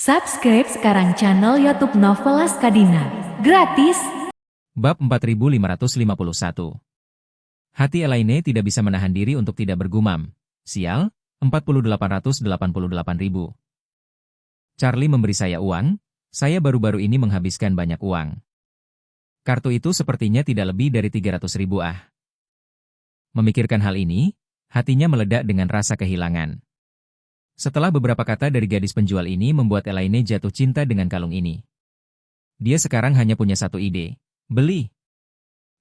Subscribe sekarang channel YouTube Novelas Kadina. Gratis. Bab 4551. Hati Elaine tidak bisa menahan diri untuk tidak bergumam. Sial, 4888.000. Charlie memberi saya uang, saya baru-baru ini menghabiskan banyak uang. Kartu itu sepertinya tidak lebih dari 300.000 ah. Memikirkan hal ini, hatinya meledak dengan rasa kehilangan. Setelah beberapa kata dari gadis penjual ini membuat Elaine jatuh cinta dengan kalung ini. Dia sekarang hanya punya satu ide, beli.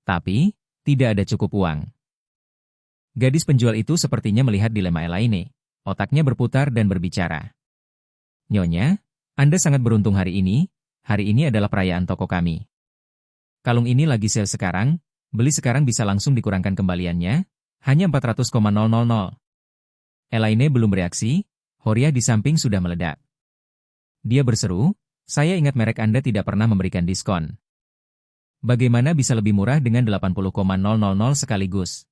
Tapi, tidak ada cukup uang. Gadis penjual itu sepertinya melihat dilema Elaine. Otaknya berputar dan berbicara. Nyonya, Anda sangat beruntung hari ini adalah perayaan toko kami. Kalung ini lagi sale sekarang, beli sekarang bisa langsung dikurangkan kembaliannya, hanya 400,000. Elaine belum bereaksi. Horia di samping sudah meledak. Dia berseru, saya ingat merek Anda tidak pernah memberikan diskon. Bagaimana bisa lebih murah dengan 80,000 sekaligus?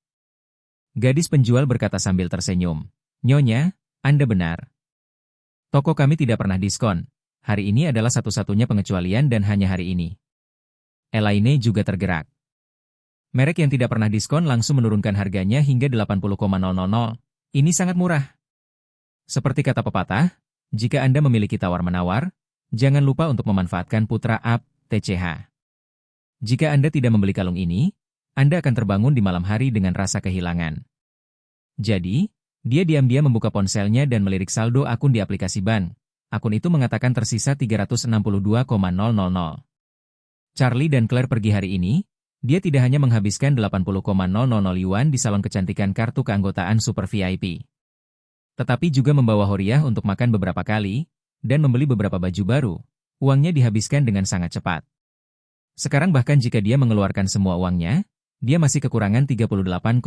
Gadis penjual berkata sambil tersenyum. Nyonya, Anda benar. Toko kami tidak pernah diskon. Hari ini adalah satu-satunya pengecualian dan hanya hari ini. Elaine juga tergerak. Merek yang tidak pernah diskon langsung menurunkan harganya hingga 80,000. Ini sangat murah. Seperti kata pepatah, jika Anda memiliki tawar-menawar, jangan lupa untuk memanfaatkan putra Ab, TCH. Jika Anda tidak membeli kalung ini, Anda akan terbangun di malam hari dengan rasa kehilangan. Jadi, dia diam-diam membuka ponselnya dan melirik saldo akun di aplikasi bank. Akun itu mengatakan tersisa 362,000. Charlie dan Claire pergi hari ini, dia tidak hanya menghabiskan 80,000 yuan di salon kecantikan kartu keanggotaan Super VIP. Tetapi juga membawa Horia untuk makan beberapa kali, dan membeli beberapa baju baru. Uangnya dihabiskan dengan sangat cepat. Sekarang bahkan jika dia mengeluarkan semua uangnya, dia masih kekurangan 38,000.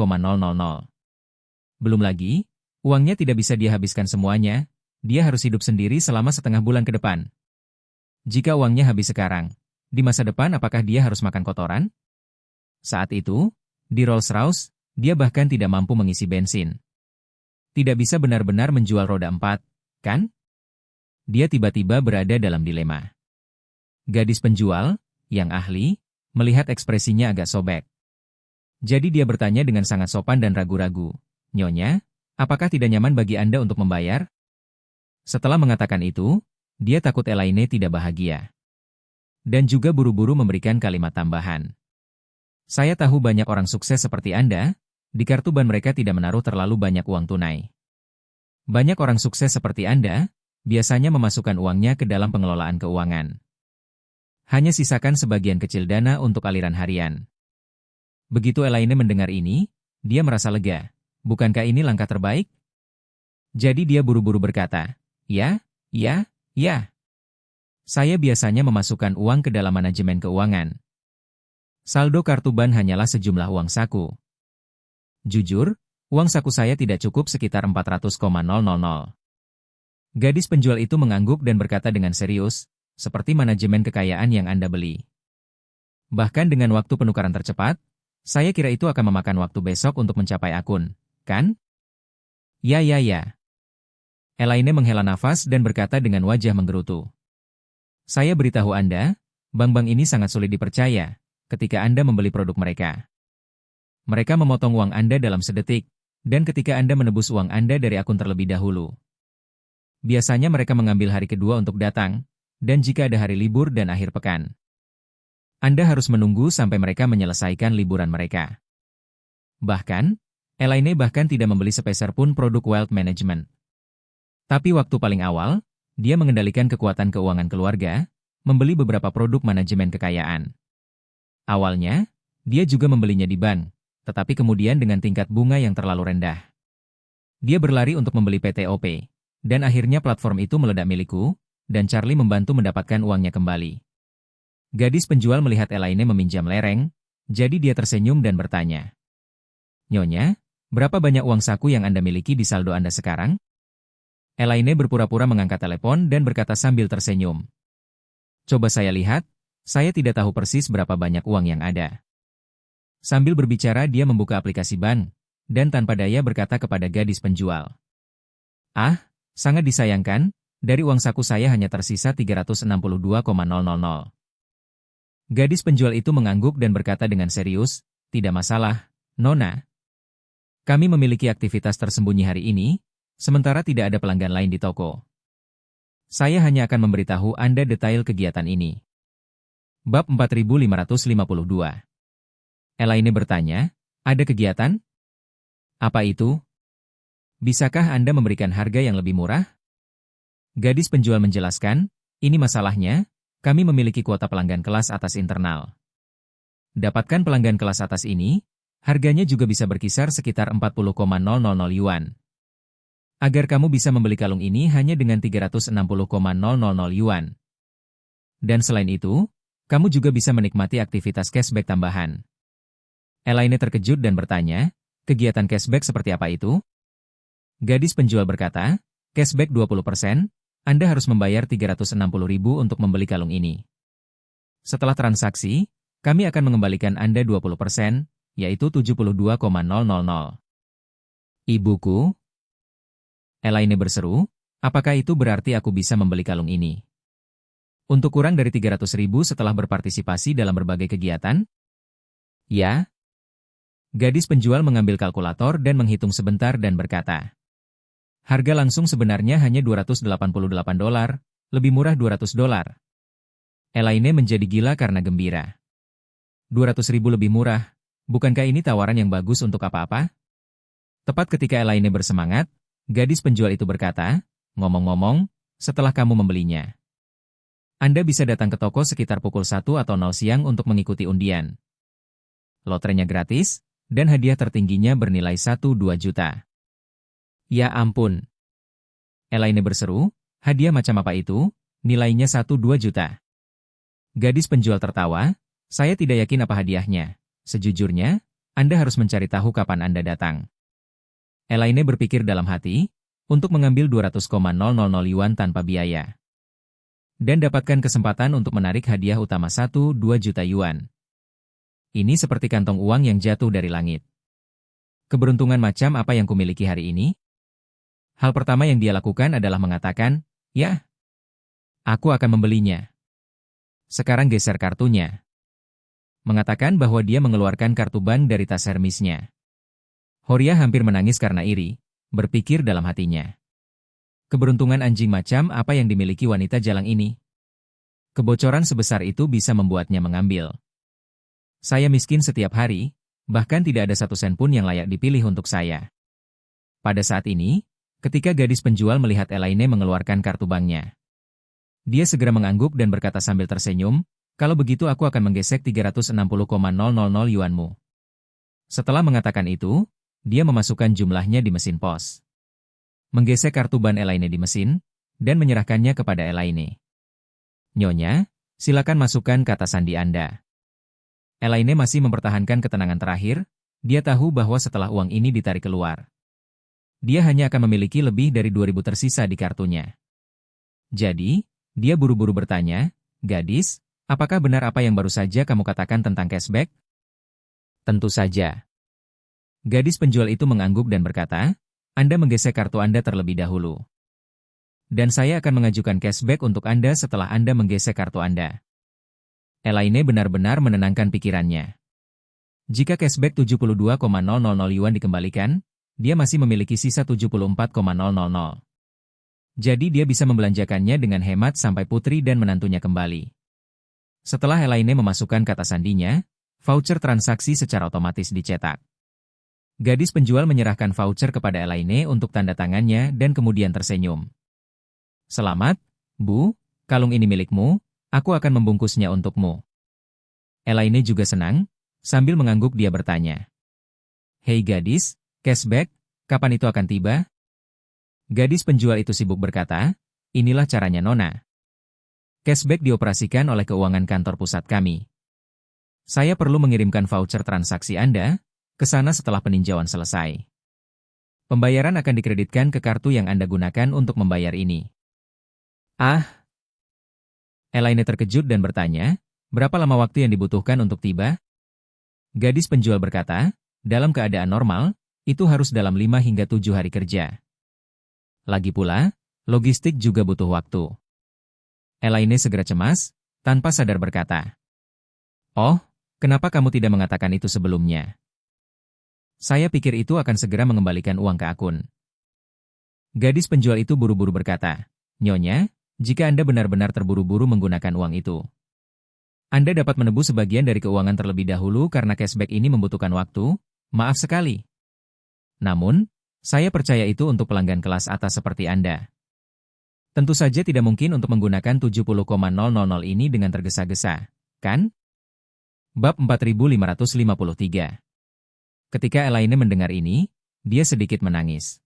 Belum lagi, uangnya tidak bisa dia habiskan semuanya, dia harus hidup sendiri selama setengah bulan ke depan. Jika uangnya habis sekarang, di masa depan apakah dia harus makan kotoran? Saat itu, di Rolls-Royce, dia bahkan tidak mampu mengisi bensin. Tidak bisa benar-benar menjual roda 4, kan? Dia tiba-tiba berada dalam dilema. Gadis penjual, yang ahli, melihat ekspresinya agak sobek. Jadi dia bertanya dengan sangat sopan dan ragu-ragu. Nyonya, apakah tidak nyaman bagi Anda untuk membayar? Setelah mengatakan itu, dia takut Elaine tidak bahagia. Dan juga buru-buru memberikan kalimat tambahan. Saya tahu banyak orang sukses seperti Anda, di kartu ban mereka tidak menaruh terlalu banyak uang tunai. Banyak orang sukses seperti Anda, biasanya memasukkan uangnya ke dalam pengelolaan keuangan. Hanya sisakan sebagian kecil dana untuk aliran harian. Begitu Elaine mendengar ini, dia merasa lega. Bukankah ini langkah terbaik? Jadi dia buru-buru berkata, ya. Saya biasanya memasukkan uang ke dalam manajemen keuangan. Saldo kartu ban hanyalah sejumlah uang saku. Jujur, uang saku saya tidak cukup sekitar 400,000. Gadis penjual itu mengangguk dan berkata dengan serius, seperti manajemen kekayaan yang Anda beli. Bahkan dengan waktu penukaran tercepat, saya kira itu akan memakan waktu besok untuk mencapai akun, kan? Ya. Elaine menghela nafas dan berkata dengan wajah menggerutu. Saya beritahu Anda, bank-bank ini sangat sulit dipercaya ketika Anda membeli produk mereka. Mereka memotong uang Anda dalam sedetik, dan ketika Anda menebus uang Anda dari akun terlebih dahulu. Biasanya mereka mengambil hari kedua untuk datang, dan jika ada hari libur dan akhir pekan. Anda harus menunggu sampai mereka menyelesaikan liburan mereka. Bahkan, Elaine bahkan tidak membeli sepeser pun produk wealth management. Tapi waktu paling awal, dia mengendalikan kekuatan keuangan keluarga, membeli beberapa produk manajemen kekayaan. Awalnya, dia juga membelinya di bank. Tetapi kemudian dengan tingkat bunga yang terlalu rendah. Dia berlari untuk membeli PTOP, dan akhirnya platform itu meledak milikku, dan Charlie membantu mendapatkan uangnya kembali. Gadis penjual melihat Elaine meminjam lereng, jadi dia tersenyum dan bertanya. Nyonya, berapa banyak uang saku yang Anda miliki di saldo Anda sekarang? Elaine berpura-pura mengangkat telepon dan berkata sambil tersenyum. Coba saya lihat, saya tidak tahu persis berapa banyak uang yang ada. Sambil berbicara dia membuka aplikasi bank, dan tanpa daya berkata kepada gadis penjual. Ah, sangat disayangkan, Dari uang saku saya hanya tersisa 362,000. Gadis penjual itu mengangguk dan berkata dengan serius, "Tidak masalah, Nona. Kami memiliki aktivitas tersembunyi hari ini, sementara tidak ada pelanggan lain di toko. Saya hanya akan memberitahu Anda detail kegiatan ini." Bab 4552. Elaine bertanya, "Ada kegiatan? Apa itu? Bisakah Anda memberikan harga yang lebih murah?" Gadis penjual menjelaskan, "Ini masalahnya, kami memiliki kuota pelanggan kelas atas internal. Dapatkan pelanggan kelas atas ini, harganya juga bisa berkisar sekitar 40,000 yuan. Agar kamu bisa membeli kalung ini hanya dengan 360,000 yuan. Dan selain itu, kamu juga bisa menikmati aktivitas cashback tambahan." Elaine terkejut dan bertanya, "Kegiatan cashback seperti apa itu?" Gadis penjual berkata, "Cashback 20%, Anda harus membayar 360.000 untuk membeli kalung ini. Setelah transaksi, kami akan mengembalikan Anda 20%, yaitu 72,000. Ibuku?" Elaine berseru, "Apakah itu berarti aku bisa membeli kalung ini untuk kurang dari 300.000 setelah berpartisipasi dalam berbagai kegiatan?" "Ya." Gadis penjual mengambil kalkulator dan menghitung sebentar dan berkata, "Harga langsung sebenarnya hanya $288, lebih murah $200. Elaine menjadi gila karena gembira. 200.000 lebih murah, bukankah ini tawaran yang bagus untuk apa-apa? Tepat ketika Elaine bersemangat, gadis penjual itu berkata, "Ngomong-ngomong, setelah kamu membelinya, Anda bisa datang ke toko sekitar pukul 1 atau 0 siang untuk mengikuti undian. Lotrenya gratis, dan hadiah tertingginya bernilai 1-2 juta. Ya ampun. Elaine berseru, "Hadiah macam apa itu? Nilainya 1-2 juta. Gadis penjual tertawa, "Saya tidak yakin apa hadiahnya. Sejujurnya, Anda harus mencari tahu kapan Anda datang." Elaine berpikir dalam hati, untuk mengambil 200,000 yuan tanpa biaya. Dan dapatkan kesempatan untuk menarik hadiah utama 1-2 juta yuan. Ini seperti kantong uang yang jatuh dari langit. Keberuntungan macam apa yang kumiliki hari ini? Hal pertama yang dia lakukan adalah mengatakan, "Ya, aku akan membelinya." Sekarang geser kartunya. Mengatakan bahwa dia mengeluarkan kartu bank dari tas Hermisnya. Horia hampir menangis karena iri, berpikir dalam hatinya. Keberuntungan anjing macam apa yang dimiliki wanita jalang ini? Kebocoran sebesar itu bisa membuatnya mengambil. Saya miskin setiap hari, bahkan tidak ada 1 sen pun yang layak dipilih untuk saya. Pada saat ini, ketika gadis penjual melihat Elaine mengeluarkan kartu banknya, dia segera mengangguk dan berkata sambil tersenyum, "Kalau begitu aku akan menggesek 360,000 yuanmu." Setelah mengatakan itu, dia memasukkan jumlahnya di mesin pos. Menggesek kartu ban Elaine di mesin, dan menyerahkannya kepada Elaine. "Nyonya, silakan masukkan kata sandi Anda." Elaine masih mempertahankan ketenangan terakhir, dia tahu bahwa setelah uang ini ditarik keluar, dia hanya akan memiliki lebih dari 2.000 tersisa di kartunya. Jadi, dia buru-buru bertanya, "Gadis, apakah benar apa yang baru saja kamu katakan tentang cashback?" "Tentu saja." Gadis penjual itu mengangguk dan berkata, "Anda menggesek kartu Anda terlebih dahulu. Dan saya akan mengajukan cashback untuk Anda setelah Anda menggesek kartu Anda." Elaine benar-benar menenangkan pikirannya. Jika cashback 72,000 yuan dikembalikan, dia masih memiliki sisa 74,000. Jadi dia bisa membelanjakannya dengan hemat sampai putri dan menantunya kembali. Setelah Elaine memasukkan kata sandinya, voucher transaksi secara otomatis dicetak. Gadis penjual menyerahkan voucher kepada Elaine untuk tanda tangannya dan kemudian tersenyum. "Selamat, Bu, kalung ini milikmu, aku akan membungkusnya untukmu." Elaine juga senang, sambil mengangguk dia bertanya, "Hei gadis, cashback, kapan itu akan tiba?" Gadis penjual itu sibuk berkata, "Inilah caranya Nona. Cashback dioperasikan oleh keuangan kantor pusat kami. Saya perlu mengirimkan voucher transaksi Anda ke sana setelah peninjauan selesai. Pembayaran akan dikreditkan ke kartu yang Anda gunakan untuk membayar ini." "Ah." Elaine terkejut dan bertanya, "Berapa lama waktu yang dibutuhkan untuk tiba?" Gadis penjual berkata, "Dalam keadaan normal, itu harus dalam 5 hingga 7 hari kerja. Lagi pula, Logistik juga butuh waktu. Elaine segera cemas, tanpa sadar berkata, "Oh, kenapa kamu tidak mengatakan itu sebelumnya? Saya pikir itu akan segera mengembalikan uang ke akun." Gadis penjual itu buru-buru berkata, "Nyonya, jika Anda benar-benar terburu-buru menggunakan uang itu, Anda dapat menebus sebagian dari keuangan terlebih dahulu karena cashback ini membutuhkan waktu. Maaf sekali. Namun, saya percaya itu untuk pelanggan kelas atas seperti Anda. Tentu saja tidak mungkin untuk menggunakan 70,000 ini dengan tergesa-gesa, kan?" Bab 4553. Ketika Elaine mendengar ini, dia sedikit menangis.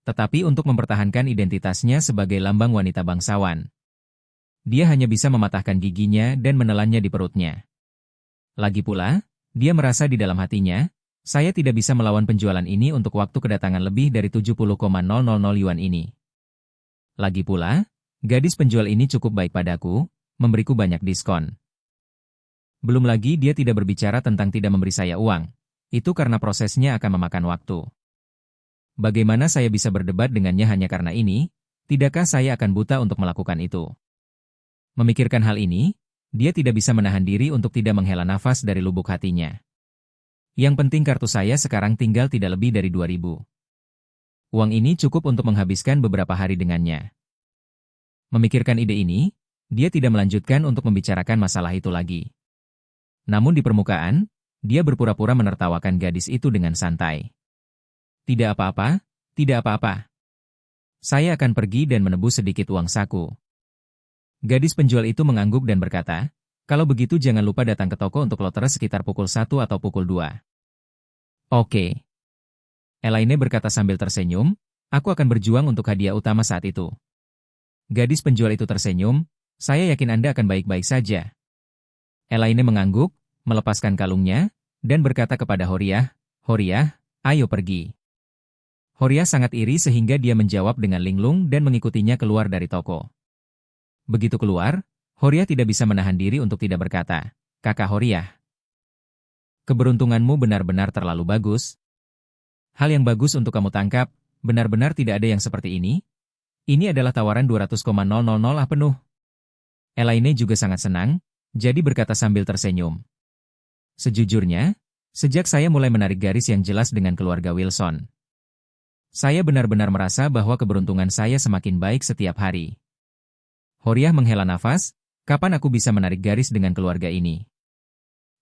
Tetapi untuk mempertahankan identitasnya sebagai lambang wanita bangsawan, dia hanya bisa mematahkan giginya dan menelannya di perutnya. Lagi pula, dia merasa di dalam hatinya, saya tidak bisa melawan penjualan ini untuk waktu kedatangan lebih dari 70,000 yuan ini. Lagi pula, gadis penjual ini cukup baik padaku, memberiku banyak diskon. Belum lagi dia tidak berbicara tentang tidak memberi saya uang. Itu karena prosesnya akan memakan waktu. Bagaimana saya bisa berdebat dengannya hanya karena ini? Tidakkah saya akan buta untuk melakukan itu? Memikirkan hal ini, dia tidak bisa menahan diri untuk tidak menghela nafas dari lubuk hatinya. Yang penting kartu saya sekarang tinggal tidak lebih dari 2.000. Uang ini cukup untuk menghabiskan beberapa hari dengannya. Memikirkan ide ini, dia tidak melanjutkan untuk membicarakan masalah itu lagi. Namun di permukaan, dia berpura-pura menertawakan gadis itu dengan santai. "Tidak apa-apa, tidak apa-apa. Saya akan pergi dan menebus sedikit uang saku." Gadis penjual itu mengangguk dan berkata, "Kalau begitu jangan lupa datang ke toko untuk lotre sekitar pukul 1 atau pukul 2. "Oke." Elaine berkata sambil tersenyum, "Aku akan berjuang untuk hadiah utama saat itu." Gadis penjual itu tersenyum, "Saya yakin Anda akan baik-baik saja." Elaine mengangguk, melepaskan kalungnya, dan berkata kepada Horiah, "Horiah, ayo pergi." Horiah sangat iri sehingga dia menjawab dengan linglung dan mengikutinya keluar dari toko. Begitu keluar, Horiah tidak bisa menahan diri untuk tidak berkata, "Kakak Horiah, keberuntunganmu benar-benar terlalu bagus. Hal yang bagus untuk kamu tangkap, benar-benar tidak ada yang seperti ini. Ini adalah tawaran 200,000 penuh." Elaine juga sangat senang, jadi berkata sambil tersenyum, "Sejujurnya, sejak saya mulai menarik garis yang jelas dengan keluarga Wilson, saya benar-benar merasa bahwa keberuntungan saya semakin baik setiap hari." Horiah menghela nafas, "Kapan aku bisa menarik garis dengan keluarga ini?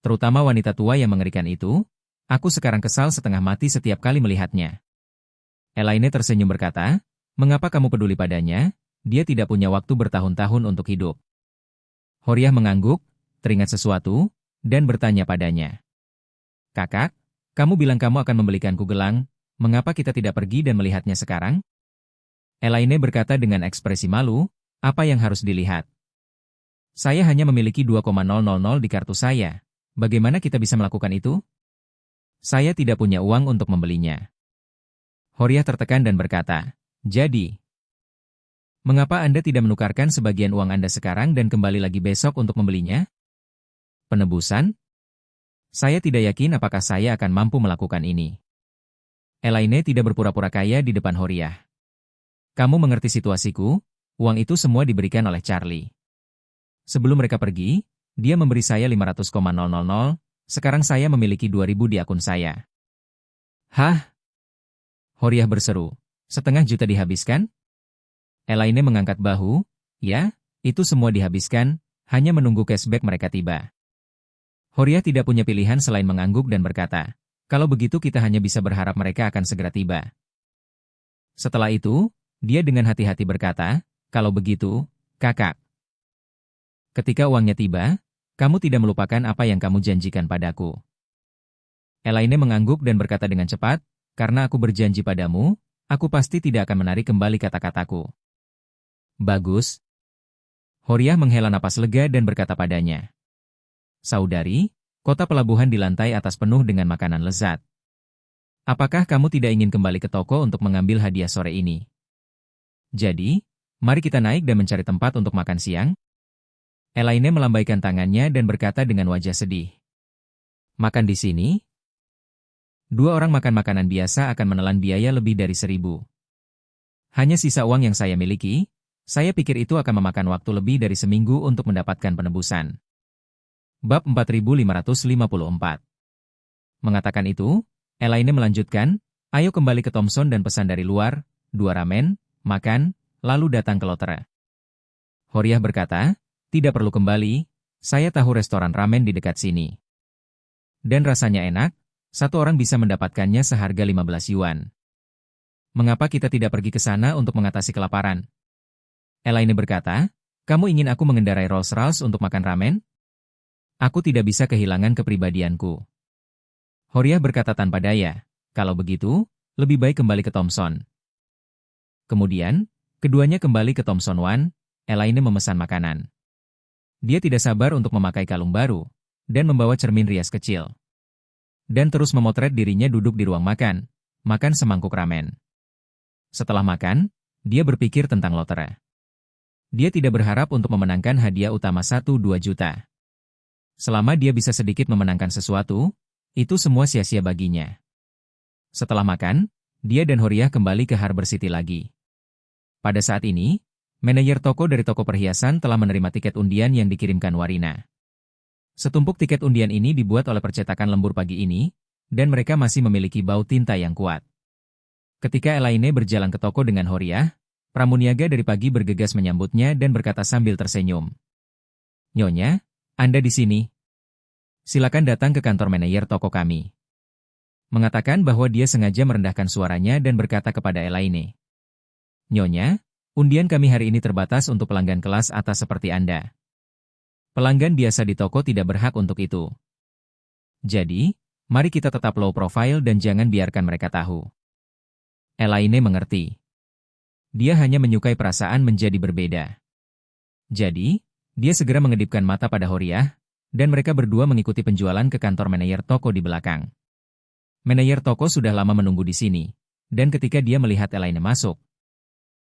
Terutama wanita tua yang mengerikan itu, aku sekarang kesal setengah mati setiap kali melihatnya." Elaine tersenyum berkata, "Mengapa kamu peduli padanya? Dia tidak punya waktu bertahun-tahun untuk hidup." Horiah mengangguk, teringat sesuatu, dan bertanya padanya, "Kakak, kamu bilang kamu akan membelikanku gelang, mengapa kita tidak pergi dan melihatnya sekarang?" Elaine berkata dengan ekspresi malu, "Apa yang harus dilihat? Saya hanya memiliki 2,000 di kartu saya. Bagaimana kita bisa melakukan itu? Saya tidak punya uang untuk membelinya." Horiah tertekan dan berkata, "Jadi, mengapa Anda tidak menukarkan sebagian uang Anda sekarang dan kembali lagi besok untuk membelinya?" "Penebusan? Saya tidak yakin apakah saya akan mampu melakukan ini." Elaine tidak berpura-pura kaya di depan Horiah. "Kamu mengerti situasiku, uang itu semua diberikan oleh Charlie. Sebelum mereka pergi, dia memberi saya 500,000, sekarang saya memiliki 2.000 di akun saya." "Hah?" Horiah berseru, "Setengah juta dihabiskan?" Elaine mengangkat bahu, "Ya, itu semua dihabiskan, hanya menunggu cashback mereka tiba." Horiah tidak punya pilihan selain mengangguk dan berkata, "Kalau begitu kita hanya bisa berharap mereka akan segera tiba." Setelah itu, dia dengan hati-hati berkata, "Kalau begitu, kakak, ketika uangnya tiba, kamu tidak melupakan apa yang kamu janjikan padaku." Elaine mengangguk dan berkata dengan cepat, "Karena aku berjanji padamu, aku pasti tidak akan menarik kembali kata-kataku." "Bagus." Horiah menghela napas lega dan berkata padanya, "Saudari, kota pelabuhan di lantai atas penuh dengan makanan lezat. Apakah kamu tidak ingin kembali ke toko untuk mengambil hadiah sore ini? Jadi, mari kita naik dan mencari tempat untuk makan siang." Elaine melambaikan tangannya dan berkata dengan wajah sedih, "Makan di sini? 2 orang makan makanan biasa akan menelan biaya lebih dari 1.000. Hanya sisa uang yang saya miliki, saya pikir itu akan memakan waktu lebih dari seminggu untuk mendapatkan penebusan. Bab 4554. Mengatakan itu, Elaine melanjutkan, ayo kembali ke Thomson dan pesan dari luar, 2 ramen, makan, lalu datang ke lotre. Horiah berkata, tidak perlu kembali, saya tahu restoran ramen di dekat sini. Dan rasanya enak, satu orang bisa mendapatkannya seharga 15 yuan. Mengapa kita tidak pergi ke sana untuk mengatasi kelaparan? Elaine berkata, kamu ingin aku mengendarai Rolls-Royce untuk makan ramen? Aku tidak bisa kehilangan kepribadianku. Horiah berkata tanpa daya, kalau begitu, lebih baik kembali ke Thomson. Kemudian, keduanya kembali ke Thomson One, Elaine memesan makanan. Dia tidak sabar untuk memakai kalung baru, dan membawa cermin rias kecil. Dan terus memotret dirinya duduk di ruang makan semangkuk ramen. Setelah makan, dia berpikir tentang lotre. Dia tidak berharap untuk memenangkan hadiah utama 1-2 juta. Selama dia bisa sedikit memenangkan sesuatu, itu semua sia-sia baginya. Setelah makan, dia dan Horiah kembali ke Harbor City lagi. Pada saat ini, manajer toko dari toko perhiasan telah menerima tiket undian yang dikirimkan Warina. Setumpuk tiket undian ini dibuat oleh percetakan lembur pagi ini, dan mereka masih memiliki bau tinta yang kuat. Ketika Elaine berjalan ke toko dengan Horiah, pramuniaga dari pagi bergegas menyambutnya dan berkata sambil tersenyum. Nyonya, Anda di sini? Silakan datang ke kantor manajer toko kami. Mengatakan bahwa dia sengaja merendahkan suaranya dan berkata kepada Elaine. Nyonya, undian kami hari ini terbatas untuk pelanggan kelas atas seperti Anda. Pelanggan biasa di toko tidak berhak untuk itu. Jadi, mari kita tetap low profile dan jangan biarkan mereka tahu. Elaine mengerti. Dia hanya menyukai perasaan menjadi berbeda. Jadi, dia segera mengedipkan mata pada Horiah, dan mereka berdua mengikuti penjualan ke kantor manajer toko di belakang. Manajer toko sudah lama menunggu di sini, dan ketika dia melihat Elaine masuk,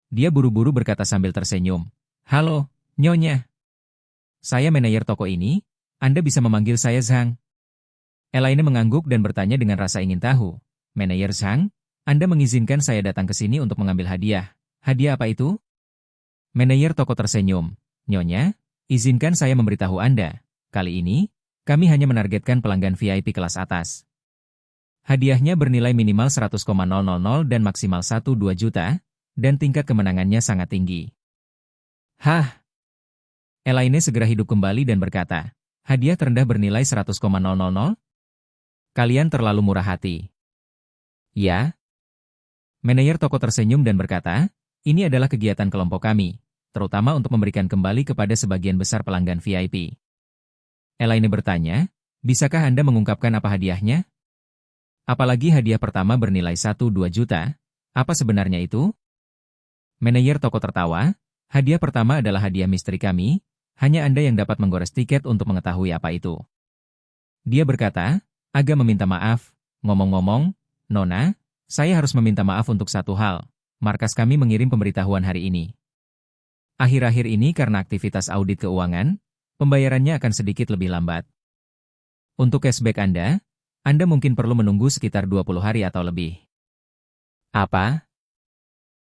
dia buru-buru berkata sambil tersenyum, "Halo, Nyonya. Saya manajer toko ini, Anda bisa memanggil saya Zhang." Elaine mengangguk dan bertanya dengan rasa ingin tahu, "Manajer Zhang, Anda mengizinkan saya datang ke sini untuk mengambil hadiah. Hadiah apa itu?" Manajer toko tersenyum, "Nyonya, izinkan saya memberitahu Anda. Kali ini, kami hanya menargetkan pelanggan VIP kelas atas. Hadiahnya bernilai minimal 100,000 dan maksimal 1-2 juta, dan tingkat kemenangannya sangat tinggi." Hah? Elaine segera hidup kembali dan berkata, "Hadiah terendah bernilai 100,000? Kalian terlalu murah hati." "Ya?" Manajer toko tersenyum dan berkata, "Ini adalah kegiatan kelompok kami, terutama untuk memberikan kembali kepada sebagian besar pelanggan VIP." Elaine bertanya, "Bisakah Anda mengungkapkan apa hadiahnya? Apalagi hadiah pertama bernilai 1-2 juta, apa sebenarnya itu?" Manajer toko tertawa, "Hadiah pertama adalah hadiah misteri kami, hanya Anda yang dapat menggores tiket untuk mengetahui apa itu." Dia berkata, "Agak meminta maaf, ngomong-ngomong, Nona, saya harus meminta maaf untuk satu hal, markas kami mengirim pemberitahuan hari ini. Akhir-akhir ini karena aktivitas audit keuangan, pembayarannya akan sedikit lebih lambat. Untuk cashback Anda mungkin perlu menunggu sekitar 20 hari atau lebih." "Apa?"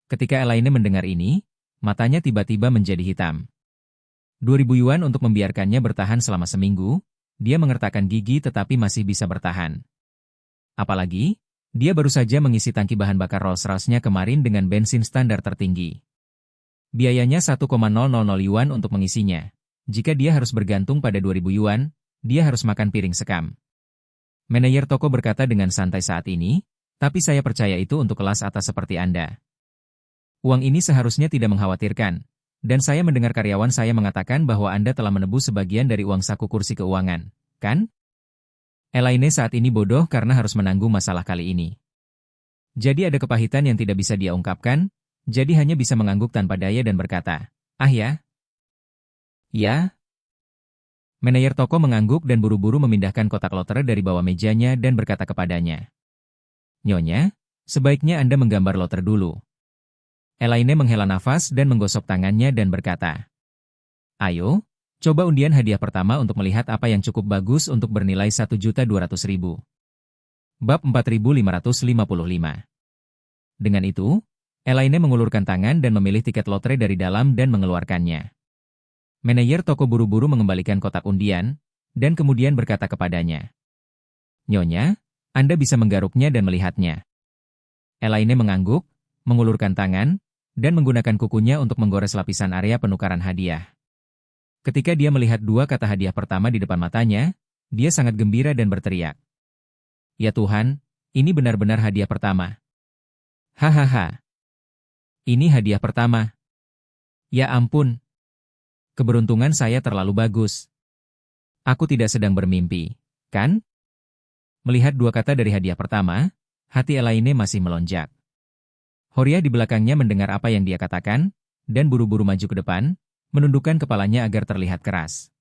Ketika Elaine mendengar ini, matanya tiba-tiba menjadi hitam. 2.000 yuan untuk membiarkannya bertahan selama seminggu, dia mengertakkan gigi tetapi masih bisa bertahan. Apalagi, dia baru saja mengisi tangki bahan bakar Rolls-Royce-nya kemarin dengan bensin standar tertinggi. Biayanya 1,000 yuan untuk mengisinya. Jika dia harus bergantung pada 2.000 yuan, dia harus makan piring sekam. Manajer toko berkata dengan santai saat ini, "Tapi saya percaya itu untuk kelas atas seperti Anda. Uang ini seharusnya tidak mengkhawatirkan, dan saya mendengar karyawan saya mengatakan bahwa Anda telah menebus sebagian dari uang saku kursi keuangan, kan?" Elaine saat ini bodoh karena harus menanggung masalah kali ini. Jadi ada kepahitan yang tidak bisa dia ungkapkan, jadi hanya bisa mengangguk tanpa daya dan berkata, "Ah ya?" "Ya?" Manajer toko mengangguk dan buru-buru memindahkan kotak lotre dari bawah mejanya dan berkata kepadanya, "Nyonya, sebaiknya Anda menggambar lotre dulu." Elaine menghela nafas dan menggosok tangannya dan berkata, "Ayo, coba undian hadiah pertama untuk melihat apa yang cukup bagus untuk bernilai 1.200.000. Bab 4555. Dengan itu, Elaine mengulurkan tangan dan memilih tiket lotre dari dalam dan mengeluarkannya. Manajer toko buru-buru mengembalikan kotak undian, dan kemudian berkata kepadanya, "Nyonya, Anda bisa menggaruknya dan melihatnya." Elaine mengangguk, mengulurkan tangan, dan menggunakan kukunya untuk menggores lapisan area penukaran hadiah. Ketika dia melihat dua kata hadiah pertama di depan matanya, dia sangat gembira dan berteriak, "Ya Tuhan, ini benar-benar hadiah pertama. Hahaha. Ini hadiah pertama. Ya ampun. Keberuntungan saya terlalu bagus. Aku tidak sedang bermimpi, kan?" Melihat dua kata dari hadiah pertama, hati Elaine masih melonjak. Horia di belakangnya mendengar apa yang dia katakan, dan buru-buru maju ke depan, menundukkan kepalanya agar terlihat keras.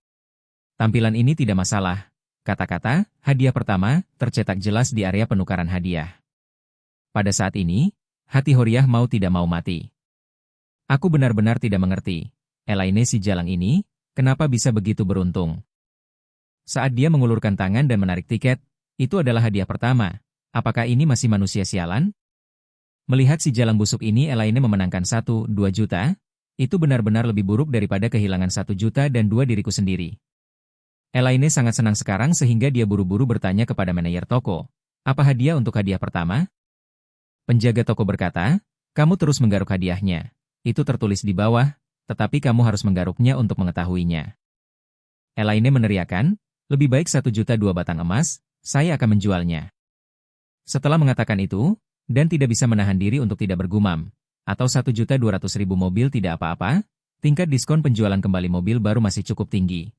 "Tampilan ini tidak masalah," kata-kata, hadiah pertama, tercetak jelas di area penukaran hadiah. Pada saat ini, hati Horiah mau tidak mau mati. Aku benar-benar tidak mengerti, Elaine si jalang ini, kenapa bisa begitu beruntung. Saat dia mengulurkan tangan dan menarik tiket, itu adalah hadiah pertama. Apakah ini masih manusia sialan? Melihat si jalang busuk ini Elaine memenangkan 1-2 juta, itu benar-benar lebih buruk daripada kehilangan 1 juta dan 2 diriku sendiri. Elaine sangat senang sekarang sehingga dia buru-buru bertanya kepada manajer toko, "Apa hadiah untuk hadiah pertama?" Penjaga toko berkata, "Kamu terus menggaruk hadiahnya. Itu tertulis di bawah, tetapi kamu harus menggaruknya untuk mengetahuinya." Elaine meneriakkan, "Lebih baik 1 juta 2 batang emas, saya akan menjualnya." Setelah mengatakan itu, dan tidak bisa menahan diri untuk tidak bergumam, atau 1.200.000 mobil tidak apa-apa, tingkat diskon penjualan kembali mobil baru masih cukup tinggi.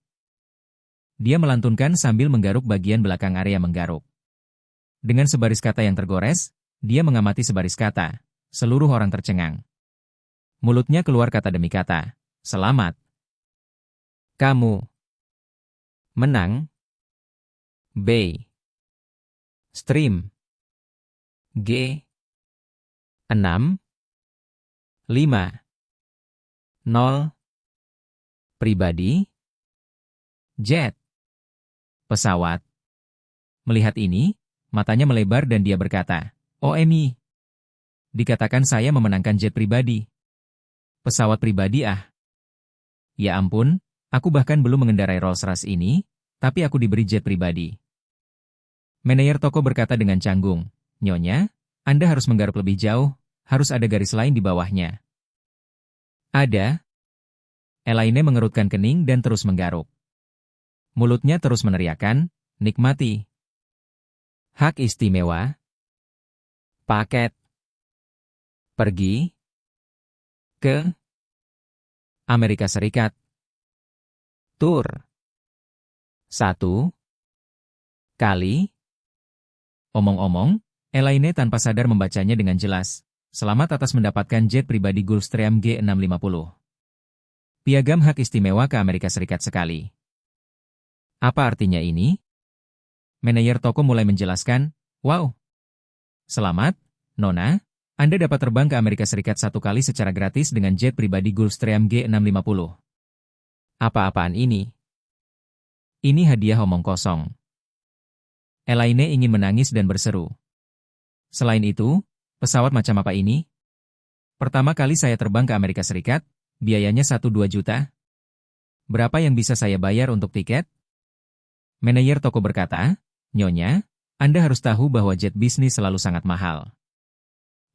Dia melantunkan sambil menggaruk bagian belakang area menggaruk. Dengan sebaris kata yang tergores, dia mengamati sebaris kata, seluruh orang tercengang. Mulutnya keluar kata demi kata, "Selamat. Kamu menang. B. Stream. G. 6. 5. 0. Pribadi. Jet. Pesawat." Melihat ini, matanya melebar dan dia berkata, "OMI. Dikatakan saya memenangkan jet pribadi. Pesawat pribadi ah. Ya ampun, aku bahkan belum mengendarai Rolls-Royce ini, tapi aku diberi jet pribadi." Manajer toko berkata dengan canggung, "Nyonya, Anda harus menggaruk lebih jauh, harus ada garis lain di bawahnya." "Ada." Elaine mengerutkan kening dan terus menggaruk. Mulutnya terus meneriakkan, "Nikmati. Hak istimewa. Paket. Pergi ke Amerika Serikat. Tur. 1 kali." Omong-omong, Elaine tanpa sadar membacanya dengan jelas. "Selamat atas mendapatkan jet pribadi Gulfstream G650. Piagam hak istimewa ke Amerika Serikat sekali." Apa artinya ini? Manajer toko mulai menjelaskan, "Wow. Selamat, Nona. Anda dapat terbang ke Amerika Serikat 1 kali secara gratis dengan jet pribadi Gulfstream G650. Apa-apaan ini? Ini hadiah omong kosong." Elaine ingin menangis dan berseru. "Selain itu, pesawat macam apa ini? Pertama kali saya terbang ke Amerika Serikat, biayanya 1-2 juta. Berapa yang bisa saya bayar untuk tiket?" Manajer toko berkata, "Nyonya, Anda harus tahu bahwa jet bisnis selalu sangat mahal.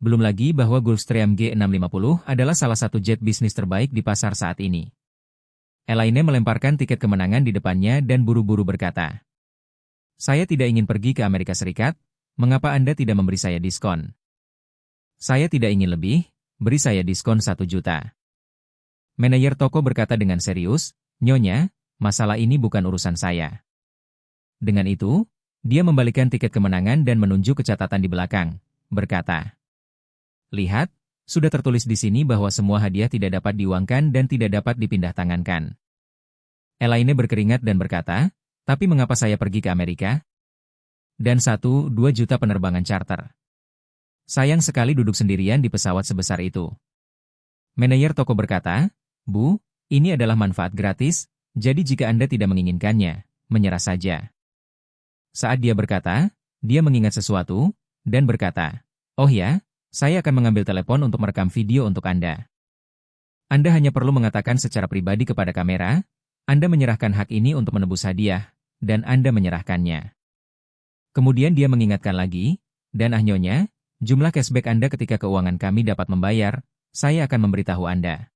Belum lagi bahwa Gulfstream G650 adalah salah satu jet bisnis terbaik di pasar saat ini." Elaine melemparkan tiket kemenangan di depannya dan buru-buru berkata, "Saya tidak ingin pergi ke Amerika Serikat, mengapa Anda tidak memberi saya diskon? Saya tidak ingin lebih, beri saya diskon 1 juta. Manajer toko berkata dengan serius, "Nyonya, masalah ini bukan urusan saya." Dengan itu, dia membalikan tiket kemenangan dan menunjuk ke catatan di belakang, berkata, "Lihat, sudah tertulis di sini bahwa semua hadiah tidak dapat diuangkan dan tidak dapat dipindah tangankan." Elaine berkeringat dan berkata, "Tapi mengapa saya pergi ke Amerika? Dan 1-2 juta penerbangan charter. Sayang sekali duduk sendirian di pesawat sebesar itu." Manajer toko berkata, "Bu, ini adalah manfaat gratis, jadi jika Anda tidak menginginkannya, menyerah saja." Saat dia berkata, dia mengingat sesuatu, dan berkata, "Oh ya, Saya akan mengambil telepon untuk merekam video untuk Anda. Anda hanya perlu mengatakan secara pribadi kepada kamera, Anda menyerahkan hak ini untuk menebus hadiah, dan Anda menyerahkannya. Kemudian dia mengingatkan lagi, dan nyonya, jumlah cashback Anda ketika keuangan kami dapat membayar, saya akan memberitahu Anda.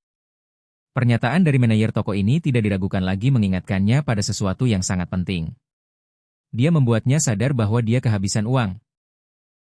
Pernyataan dari manajer toko ini tidak diragukan lagi mengingatkannya pada sesuatu yang sangat penting. Dia membuatnya sadar bahwa dia kehabisan uang,